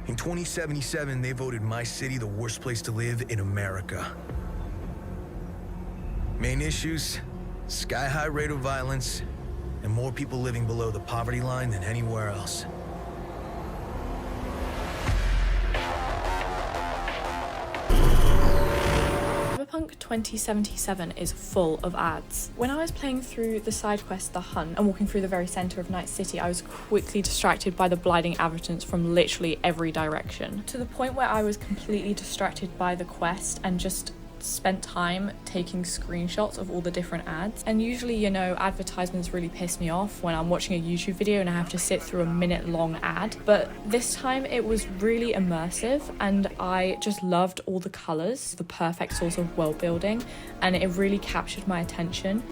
In 2077, they voted my city the worst place to live in America. Main issues: sky-high rate of violence, and more people living below the poverty line than anywhere else. Cyberpunk 2077 is full of ads. When I was playing through the side quest The Hunt and walking through the very centre of Night City, I was quickly distracted by the blinding advertisements from literally every direction, to the point where I was completely distracted by the quest and just spent time taking screenshots of all the different ads. And usually, you know, advertisements really piss me off when I'm watching a YouTube video and I have to sit through a minute-long ad, but this time it was really immersive and I just loved all the colours, the perfect source of world building, and it really captured my attention.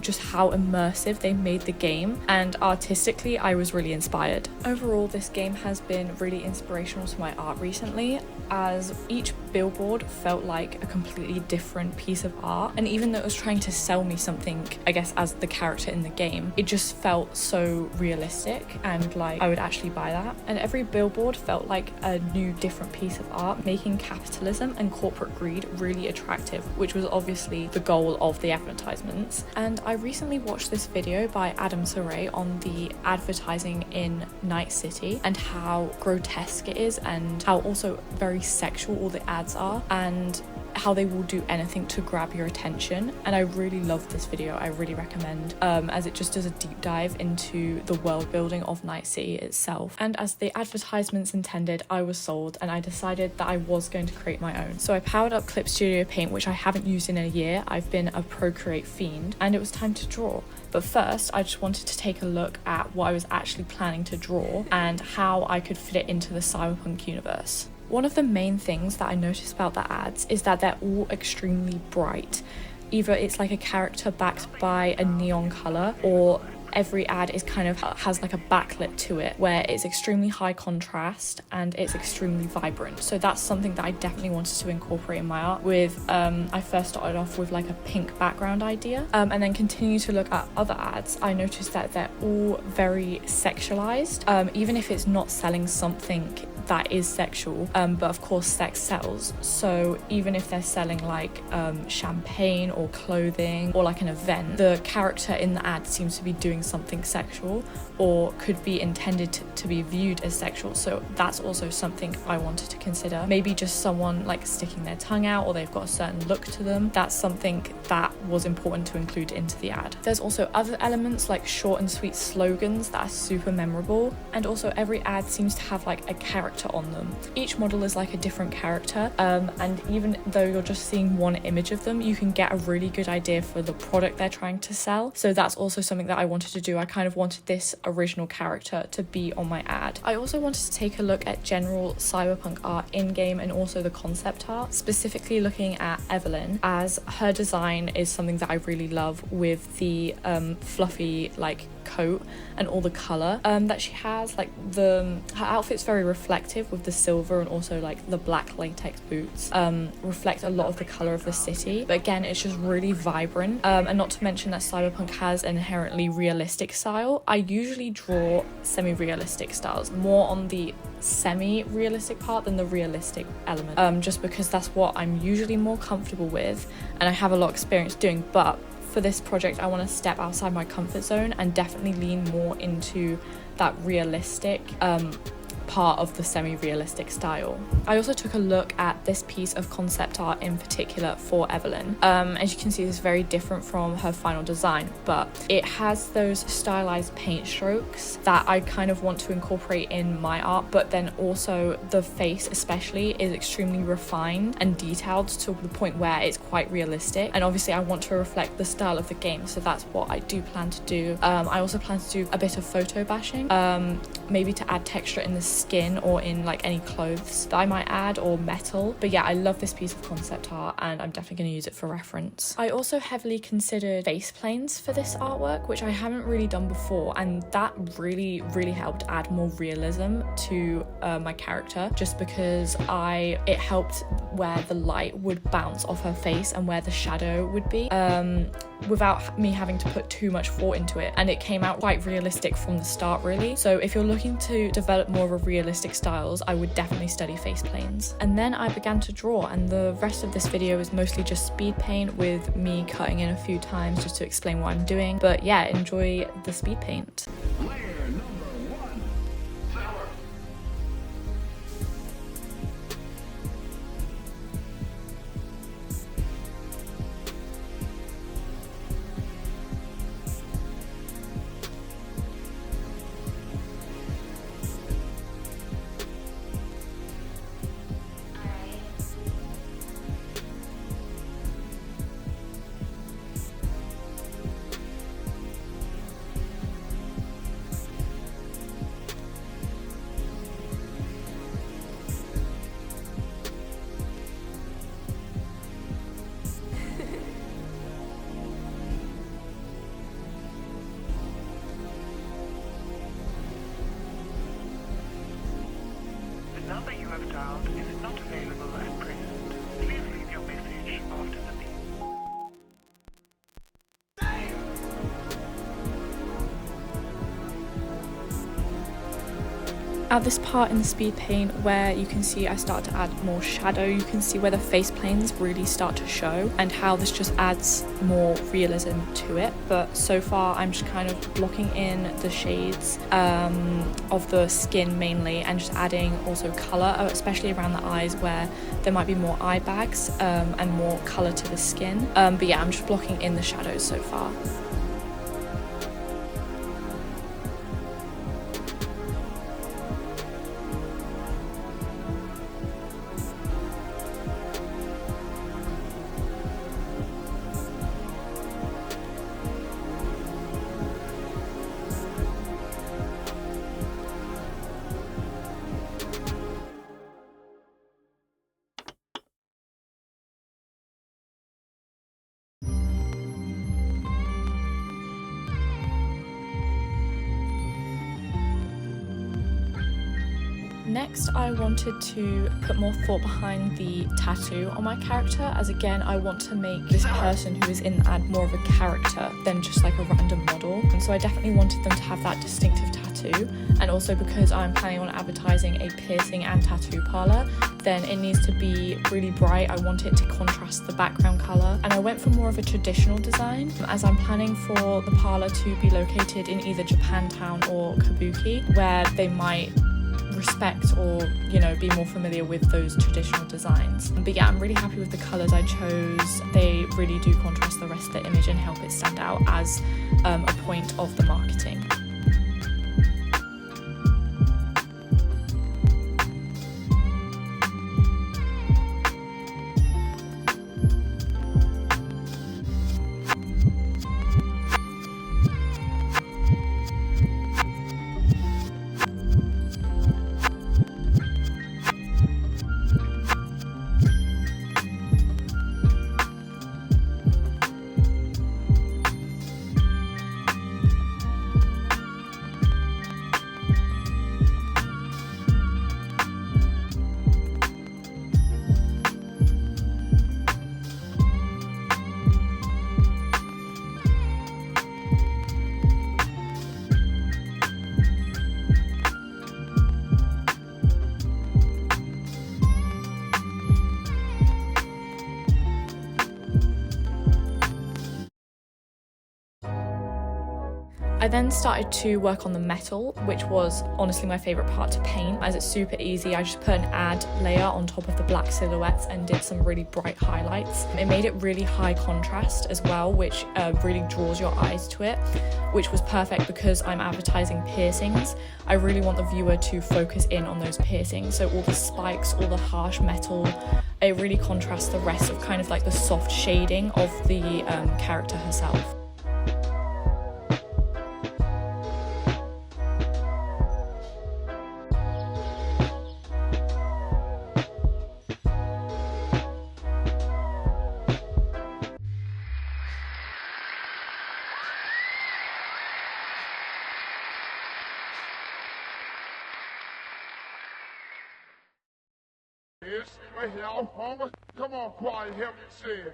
Just how immersive they made the game, and artistically I was really inspired. Overall, this game has been really inspirational to my art recently, as each billboard felt like a completely different piece of art, and even though it was trying to sell me something, I guess, as the character in the game, it just felt so realistic and like I would actually buy that. And every billboard felt like a new different piece of art, making capitalism and corporate greed really attractive, which was obviously the goal of the advertisements. And I recently watched this video by Adam Saray on the advertising in Night City and how grotesque it is, and how also very sexual all the ads are, and how they will do anything to grab your attention. And I really love this video. I really recommend, as it just does a deep dive into the world building of Night City itself. And as the advertisements intended, I was sold and I decided that I was going to create my own. So I powered up Clip Studio Paint, which I haven't used in a year. I've been a Procreate fiend, and it was time to draw. But first, I just wanted to take a look at what I was actually planning to draw and how I could fit it into the Cyberpunk universe. One of the main things that I noticed about the ads is that they're all extremely bright. Either it's like a character backed by a neon colour, or every ad is kind of has like a backlit to it where it's extremely high contrast and it's extremely vibrant. So that's something that I definitely wanted to incorporate in my art. With I first started off with like a pink background idea, and then continue to look at other ads. I noticed that they're all very sexualized, even if it's not selling something that is sexual, but of course sex sells. So even if they're selling like champagne or clothing or like an event, the character in the ad seems to be doing something sexual or could be intended to be viewed as sexual. So that's also something I wanted to consider. Maybe just someone like sticking their tongue out, or they've got a certain look to them. That's something that was important to include into the ad. There's also other elements like short and sweet slogans that are super memorable, and also every ad seems to have like a character on them. Each model is like a different character, and even though you're just seeing one image of them, you can get a really good idea for the product they're trying to sell. So that's also something that I wanted to do. I kind of wanted this original character to be on my ad. I also wanted to take a look at general cyberpunk art in-game and also the concept art, specifically looking at Evelyn, as her design is something that I really love, with the fluffy like coat and all the colour that she has. Like her outfit's very reflective with the silver, and also like the black latex boots reflect a lot of the colour of the city, but again it's just really vibrant, and not to mention that cyberpunk has an inherently realistic style. I usually draw semi-realistic styles, more on the semi-realistic part than the realistic element, just because that's what I'm usually more comfortable with and I have a lot of experience doing. But for this project, I want to step outside my comfort zone and definitely lean more into that realistic part of the semi-realistic style. I also took a look at this piece of concept art in particular for Evelyn. As you can see, this is very different from her final design, but it has those stylized paint strokes that I kind of want to incorporate in my art, but then also the face especially is extremely refined and detailed to the point where it's quite realistic, and obviously I want to reflect the style of the game, so that's what I do plan to do. I also plan to do a bit of photo bashing, maybe to add texture in the skin or in like any clothes that I might add, or metal. But yeah, I love this piece of concept art and I'm definitely going to use it for reference. I also heavily considered face planes for this artwork, which I haven't really done before, and that really helped add more realism to my character, just because it helped where the light would bounce off her face and where the shadow would be, without me having to put too much thought into it, and it came out quite realistic from the start really. So if you're looking to develop more of a realistic styles, I would definitely study face planes. And then I began to draw, and the rest of this video is mostly just speed paint with me cutting in a few times just to explain what I'm doing. But yeah, enjoy the speed paint. The number you have dialed is not available at present. Please leave your message after the beep. At this part in the speed paint where you can see I start to add more shadow, you can see where the face planes really start to show and how this just adds more realism to it. But so far I'm just kind of blocking in the shades of the skin mainly, and just adding also colour, especially around the eyes where there might be more eye bags and more colour to the skin. But yeah, I'm just blocking in the shadows so far. Next, I wanted to put more thought behind the tattoo on my character, as again, I want to make this person who is in the ad more of a character than just like a random model. And so I definitely wanted them to have that distinctive tattoo. And also because I'm planning on advertising a piercing and tattoo parlour, then it needs to be really bright. I want it to contrast the background colour. And I went for more of a traditional design, as I'm planning for the parlour to be located in either Japantown or Kabuki, where they might respect or, you know, be more familiar with those traditional designs. But yeah, I'm really happy with the colours I chose. They really do contrast the rest of the image and help it stand out as a point of the marketing. I then started to work on the metal, which was honestly my favourite part to paint, as it's super easy. I just put an add layer on top of the black silhouettes and did some really bright highlights. It made it really high contrast as well, which really draws your eyes to it, which was perfect because I'm advertising piercings. I really want the viewer to focus in on those piercings, so all the spikes, all the harsh metal, it really contrasts the rest of kind of like the soft shading of the character herself. Right here, I'm hungry. Come on, quiet, help me say it.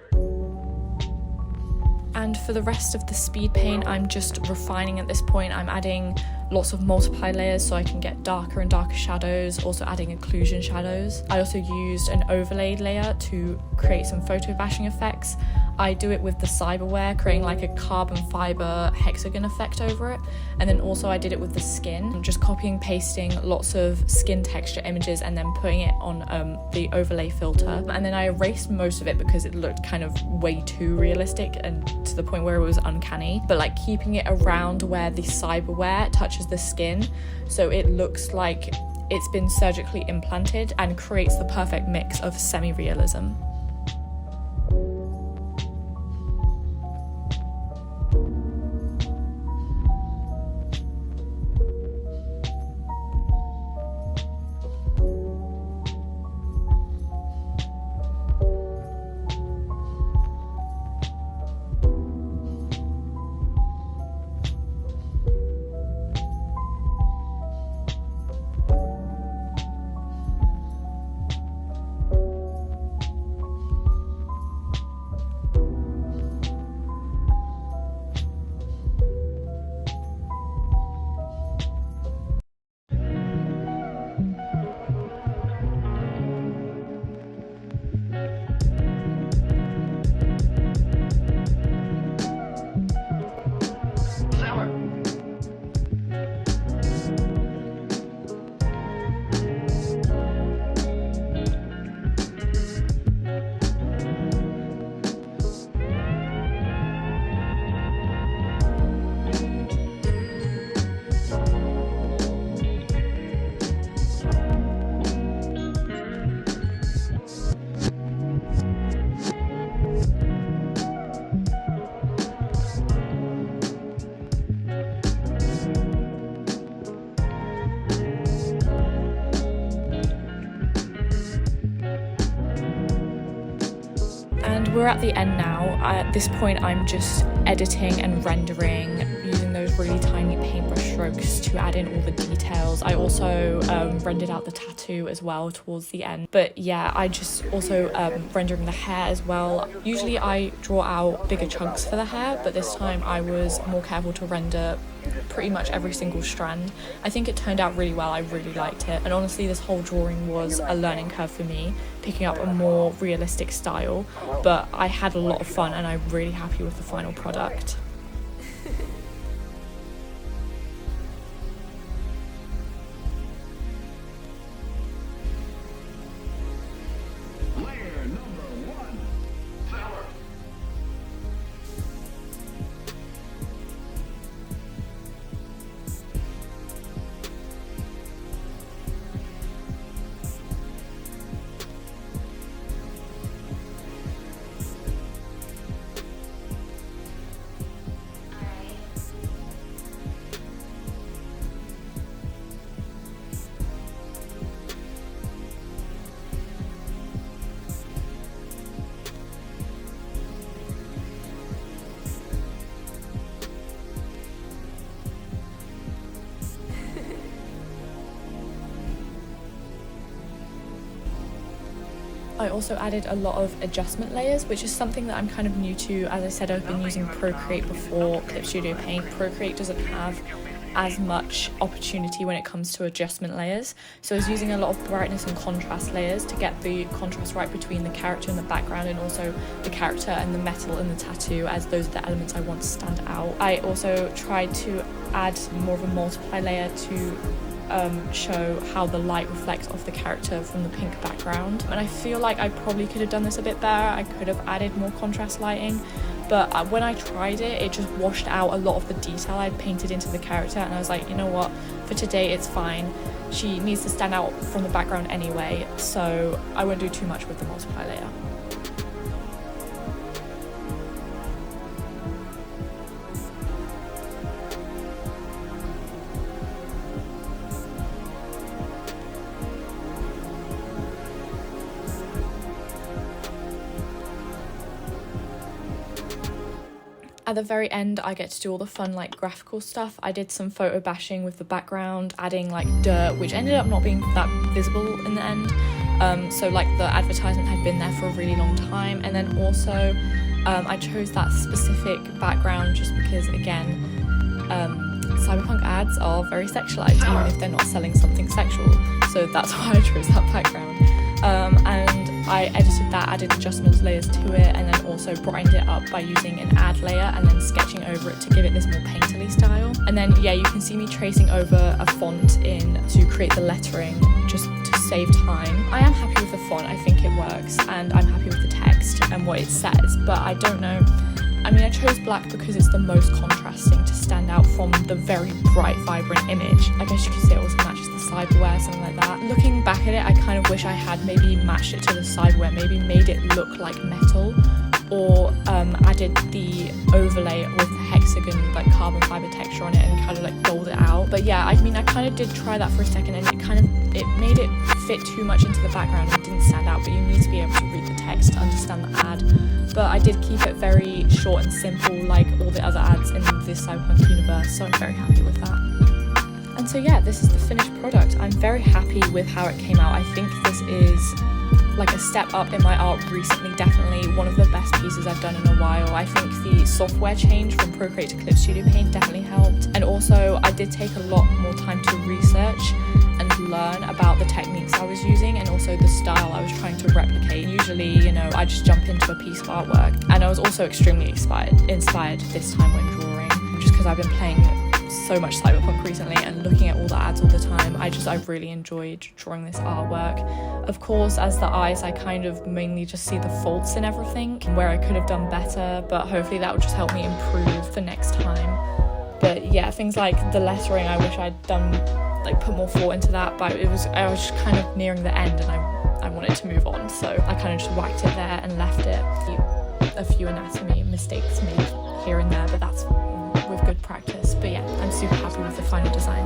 And for the rest of the speed paint, I'm just refining at this point. I'm adding lots of multiply layers so I can get darker and darker shadows, also adding occlusion shadows. I also used an overlay layer to create some photo bashing effects. I do it with the cyberware, creating like a carbon fiber hexagon effect over it. And then also I did it with the skin, just copying, pasting lots of skin texture images and then putting it on the overlay filter. And then I erased most of it because it looked kind of way too realistic and to the point where it was uncanny. But like keeping it around where the cyberware touches the skin, so it looks like it's been surgically implanted and creates the perfect mix of semi-realism. We're at the end now. At this point I'm just editing and rendering using those really tiny paintbrush strokes to add in all the details. I also rendered out the tattoo as well towards the end. But yeah, I just also rendering the hair as well. Usually I draw out bigger chunks for the hair, but this time I was more careful to render pretty much every single strand. I think it turned out really well. I really liked it, and honestly this whole drawing was a learning curve for me, picking up a more realistic style, but I had a lot of fun and I'm really happy with the final product. Layer number 1, Sour. I also added a lot of adjustment layers, which is something that I'm kind of new to. As I said, I've been using Procreate before Clip Studio Paint. Procreate doesn't have as much opportunity when it comes to adjustment layers, so I was using a lot of brightness and contrast layers to get the contrast right between the character and the background, and also the character and the metal and the tattoo, as those are the elements I want to stand out. I also tried to add more of a multiply layer to show how the light reflects off the character from the pink background, and I feel like I probably could have done this a bit better. I could have added more contrast lighting, but when I tried it, it just washed out a lot of the detail I'd painted into the character, and I was like, you know what, for today it's fine. She needs to stand out from the background anyway, so I won't do too much with the multiply layer. At the very end, I get to do all the fun like graphical stuff. I did some photo bashing with the background, adding like dirt, which ended up not being that visible in the end. So like the advertisement had been there for a really long time. And then also I chose that specific background just because, again, Cyberpunk ads are very sexualized, even if they're not selling something sexual. So that's why I chose that background. And I edited that, added adjustments layers to it, and then also brightened it up by using an ad layer and then sketching over it to give it this more painterly style. And then, yeah, you can see me tracing over a font in to create the lettering just to save time. I am happy with the font, I think it works, and I'm happy with the text and what it says, but I don't know. I mean, I chose black because it's the most contrasting to stand out from the very bright, vibrant image. I guess you could say it also matches the cyberware, something like that. Looking back at it, I kind of wish I had maybe matched it to the cyberware, maybe made it look like metal, or added the overlay with hexagon, like carbon fiber texture on it and kind of like gold it out. But yeah, I mean, I kind of did try that for a second and it made it fit too much into the background and didn't stand out, but you need to be able to read the text to understand the ad. But I did keep it very short and simple like all the other ads in this Cyberpunk universe, so I'm very happy with that. And so yeah, this is the finished product. I'm very happy with how it came out. I think this is like a step up in my art recently, definitely one of the best pieces I've done in a while. I think the software change from Procreate to Clip Studio Paint definitely helped, and also I did take a lot more time to research and learn about the techniques I was using and also the style I was trying to replicate. Usually, you know, I just jump into a piece of artwork, and I was also extremely inspired this time when drawing, just because I've been playing so much Cyberpunk recently and looking at all the ads all the time. I really enjoyed drawing this artwork. Of course, as the eyes, I kind of mainly just see the faults in everything where I could have done better, but hopefully that will just help me improve the next time. But yeah, things like the lettering, I wish I'd done, like, put more thought into that, but I was just kind of nearing the end and I wanted to move on, so I kind of just whacked it there and left it. A few anatomy mistakes made here and there, but that's with good practice. But yeah, I'm super happy with the final design.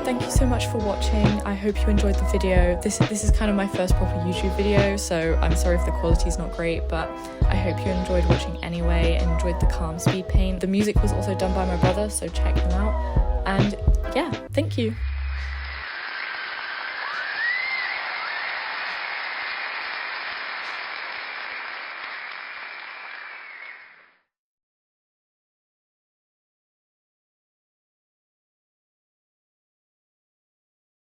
Thank you so much for watching. I hope you enjoyed the video. This is kind of my first proper YouTube video, so I'm sorry if the quality is not great, but I hope you enjoyed watching anyway and enjoyed the calm speed paint. The music was also done by my brother, so check him out. And yeah, thank you.